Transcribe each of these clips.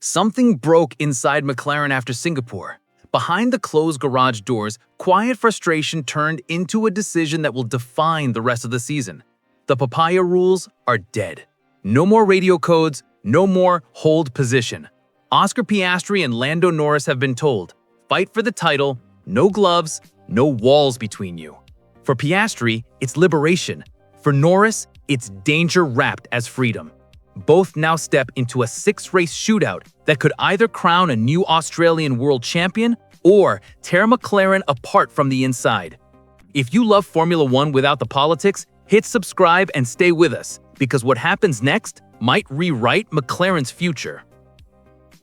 Something broke inside McLaren after Singapore. Behind the closed garage doors, quiet frustration turned into a decision that will define the rest of the season. The Papaya Rules are dead. No more radio codes, no more hold position. Oscar Piastri and Lando Norris have been told, fight for the title, no gloves, no walls between you. For Piastri, it's liberation. For Norris, it's danger wrapped as freedom. Both now step into a six-race shootout that could either crown a new Australian world champion or tear McLaren apart from the inside. If you love Formula One without the politics, hit subscribe and stay with us, because what happens next might rewrite McLaren's future.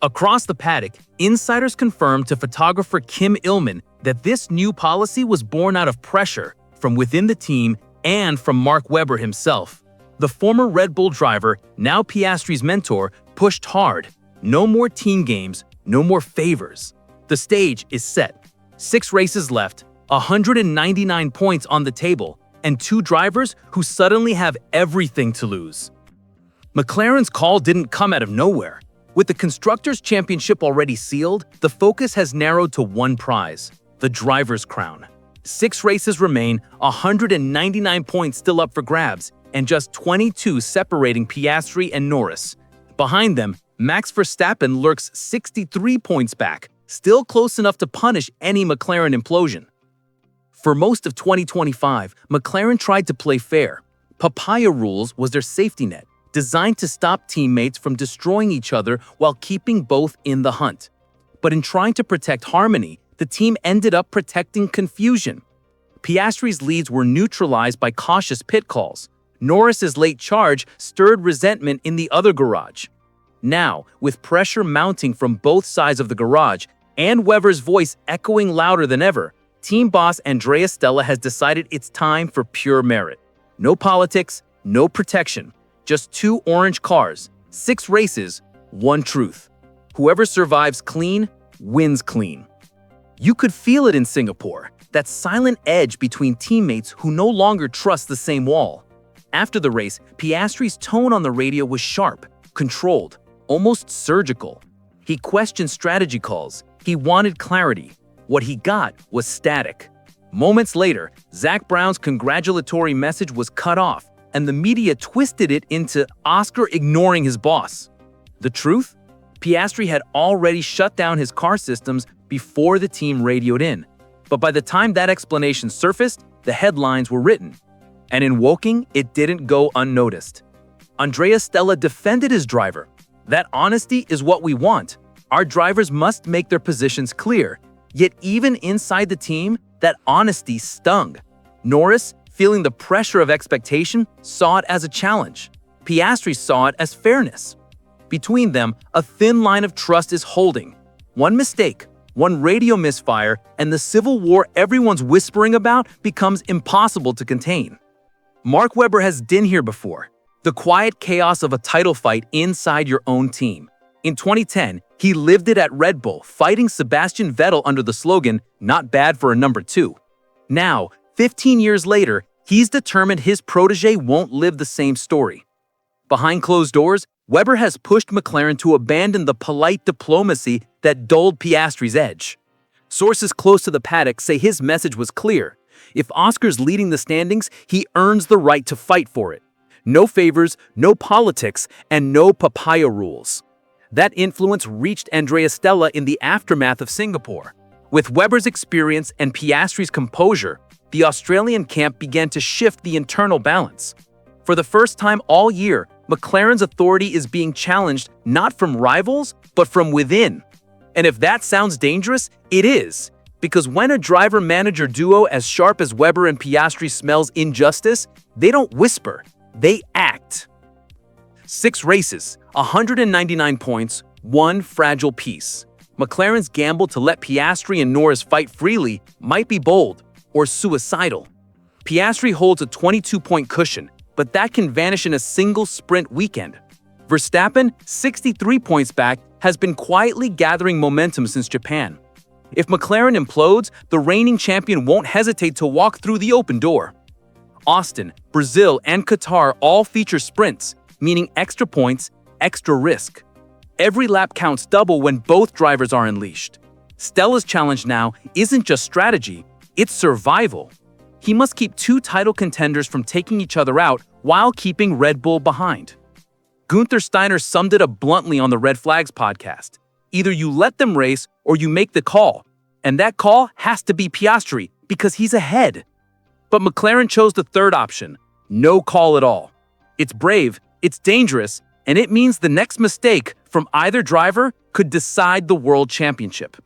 Across the paddock, insiders confirmed to photographer Kim Illman that this new policy was born out of pressure from within the team and from Mark Webber himself. The former Red Bull driver, now Piastri's mentor, pushed hard. No more team games, no more favors. The stage is set. 6 races left, 199 points on the table, and 2 drivers who suddenly have everything to lose. McLaren's call didn't come out of nowhere. With the Constructors' Championship already sealed, the focus has narrowed to one prize, the driver's crown. 6 races remain, 199 points still up for grabs, and just 22 separating Piastri and Norris. Behind them, Max Verstappen lurks 63 points back, still close enough to punish any McLaren implosion. For most of 2025, McLaren tried to play fair. Papaya Rules was their safety net, designed to stop teammates from destroying each other while keeping both in the hunt. But in trying to protect harmony, the team ended up protecting confusion. Piastri's leads were neutralized by cautious pit calls. Norris's late charge stirred resentment in the other garage. Now, with pressure mounting from both sides of the garage and Webber's voice echoing louder than ever, team boss Andrea Stella has decided it's time for pure merit. No politics, no protection, just 2 orange cars, 6 races, 1 truth. Whoever survives clean, wins clean. You could feel it in Singapore, that silent edge between teammates who no longer trust the same wall. After the race, Piastri's tone on the radio was sharp, controlled, almost surgical. He questioned strategy calls. He wanted clarity. What he got was static. Moments later, Zak Brown's congratulatory message was cut off, and the media twisted it into Oscar ignoring his boss. The truth? Piastri had already shut down his car systems before the team radioed in. But by the time that explanation surfaced, the headlines were written. And in Woking, it didn't go unnoticed. Andrea Stella defended his driver. That honesty is what we want. Our drivers must make their positions clear. Yet even inside the team, that honesty stung. Norris, feeling the pressure of expectation, saw it as a challenge. Piastri saw it as fairness. Between them, a thin line of trust is holding. One mistake, one radio misfire, and the civil war everyone's whispering about becomes impossible to contain. Mark Webber has been here before. The quiet chaos of a title fight inside your own team. In 2010, he lived it at Red Bull, fighting Sebastian Vettel under the slogan, "Not bad for a number 2." Now, 15 years later, he's determined his protege won't live the same story. Behind closed doors, Webber has pushed McLaren to abandon the polite diplomacy that dulled Piastri's edge. Sources close to the paddock say his message was clear. If Oscar's leading the standings, he earns the right to fight for it. No favors, no politics, and no Papaya Rules. That influence reached Andrea Stella in the aftermath of Singapore. With Webber's experience and Piastri's composure, the Australian camp began to shift the internal balance. For the first time all year, McLaren's authority is being challenged not from rivals, but from within. And if that sounds dangerous, it is. Because when a driver-manager duo as sharp as Webber and Piastri smells injustice, they don't whisper, they act. 6 races, 199 points, 1 fragile piece. McLaren's gamble to let Piastri and Norris fight freely might be bold or suicidal. Piastri holds a 22-point cushion, but that can vanish in a single sprint weekend. Verstappen, 63 points back, has been quietly gathering momentum since Japan. If McLaren implodes, the reigning champion won't hesitate to walk through the open door. Austin, Brazil, and Qatar all feature sprints, meaning extra points, extra risk. Every lap counts double when both drivers are unleashed. Stella's challenge now isn't just strategy, it's survival. He must keep two title contenders from taking each other out while keeping Red Bull behind. Gunther Steiner summed it up bluntly on the Red Flags podcast. Either you let them race or you make the call. And that call has to be Piastri because he's ahead. But McLaren chose the third option, no call at all. It's brave, it's dangerous, and it means the next mistake from either driver could decide the World Championship.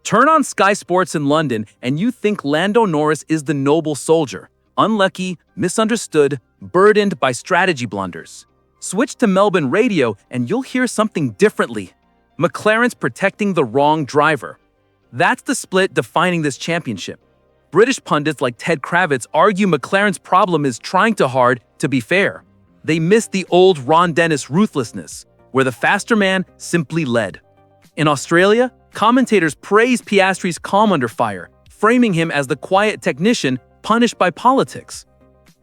Turn on Sky Sports in London and you think Lando Norris is the noble soldier, unlucky, misunderstood, burdened by strategy blunders. Switch to Melbourne radio and you'll hear something differently. McLaren's protecting the wrong driver. That's the split defining this championship. British pundits like Ted Kravitz argue McLaren's problem is trying too hard to be fair. They miss the old Ron Dennis ruthlessness, where the faster man simply led. In Australia, commentators praise Piastri's calm under fire, framing him as the quiet technician punished by politics.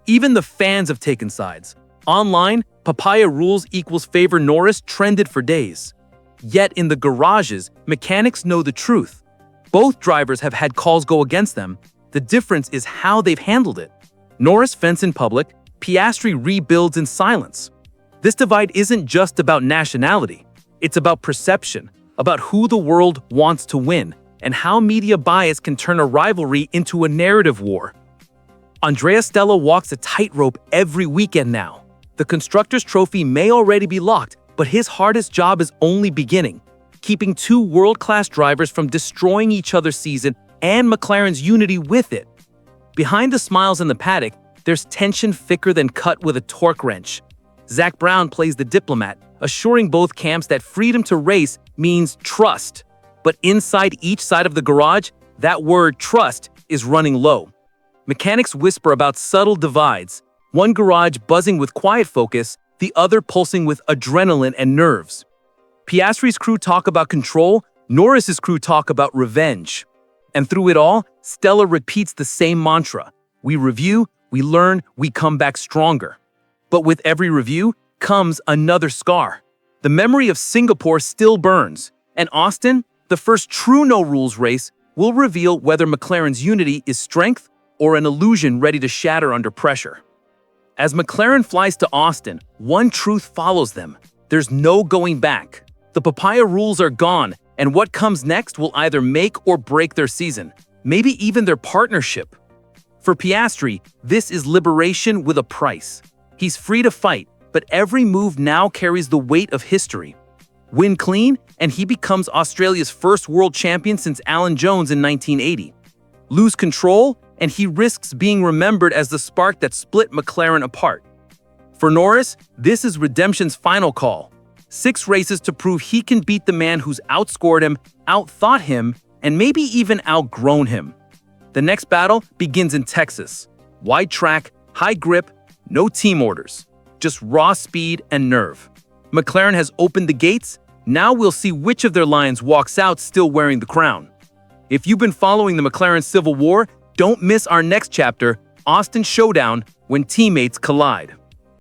Even the fans have taken sides. Online, Papaya Rules equals favor Norris trended for days. Yet in the garages, mechanics know the truth. Both drivers have had calls go against them. The difference is how they've handled it. Norris fence in public, Piastri rebuilds in silence. This divide isn't just about nationality. It's about perception, about who the world wants to win, and how media bias can turn a rivalry into a narrative war. Andrea Stella walks a tightrope every weekend now. The Constructors' Trophy may already be locked, but his hardest job is only beginning, keeping two world-class drivers from destroying each other's season and McLaren's unity with it. Behind the smiles in the paddock, there's tension thicker than cut with a torque wrench. Zach Brown plays the diplomat, assuring both camps that freedom to race means trust. But inside each side of the garage, that word trust is running low. Mechanics whisper about subtle divides, one garage buzzing with quiet focus, the other pulsing with adrenaline and nerves. Piastri's crew talk about control, Norris's crew talk about revenge. And through it all, Stella repeats the same mantra. We review, we learn, we come back stronger. But with every review comes another scar. The memory of Singapore still burns, and Austin, the first true no-rules race, will reveal whether McLaren's unity is strength or an illusion ready to shatter under pressure. As McLaren flies to Austin, one truth follows them. There's no going back. The Papaya Rules are gone, and what comes next will either make or break their season, maybe even their partnership. For Piastri, this is liberation with a price. He's free to fight, but every move now carries the weight of history. Win clean, and he becomes Australia's first world champion since Alan Jones in 1980. Lose control, and he risks being remembered as the spark that split McLaren apart. For Norris, this is redemption's final call. 6 races to prove he can beat the man who's outscored him, outthought him, and maybe even outgrown him. The next battle begins in Texas. Wide track, high grip, no team orders, just raw speed and nerve. McLaren has opened the gates. Now we'll see which of their lions walks out still wearing the crown. If you've been following the McLaren Civil War, don't miss our next chapter, Austin Showdown, when teammates collide.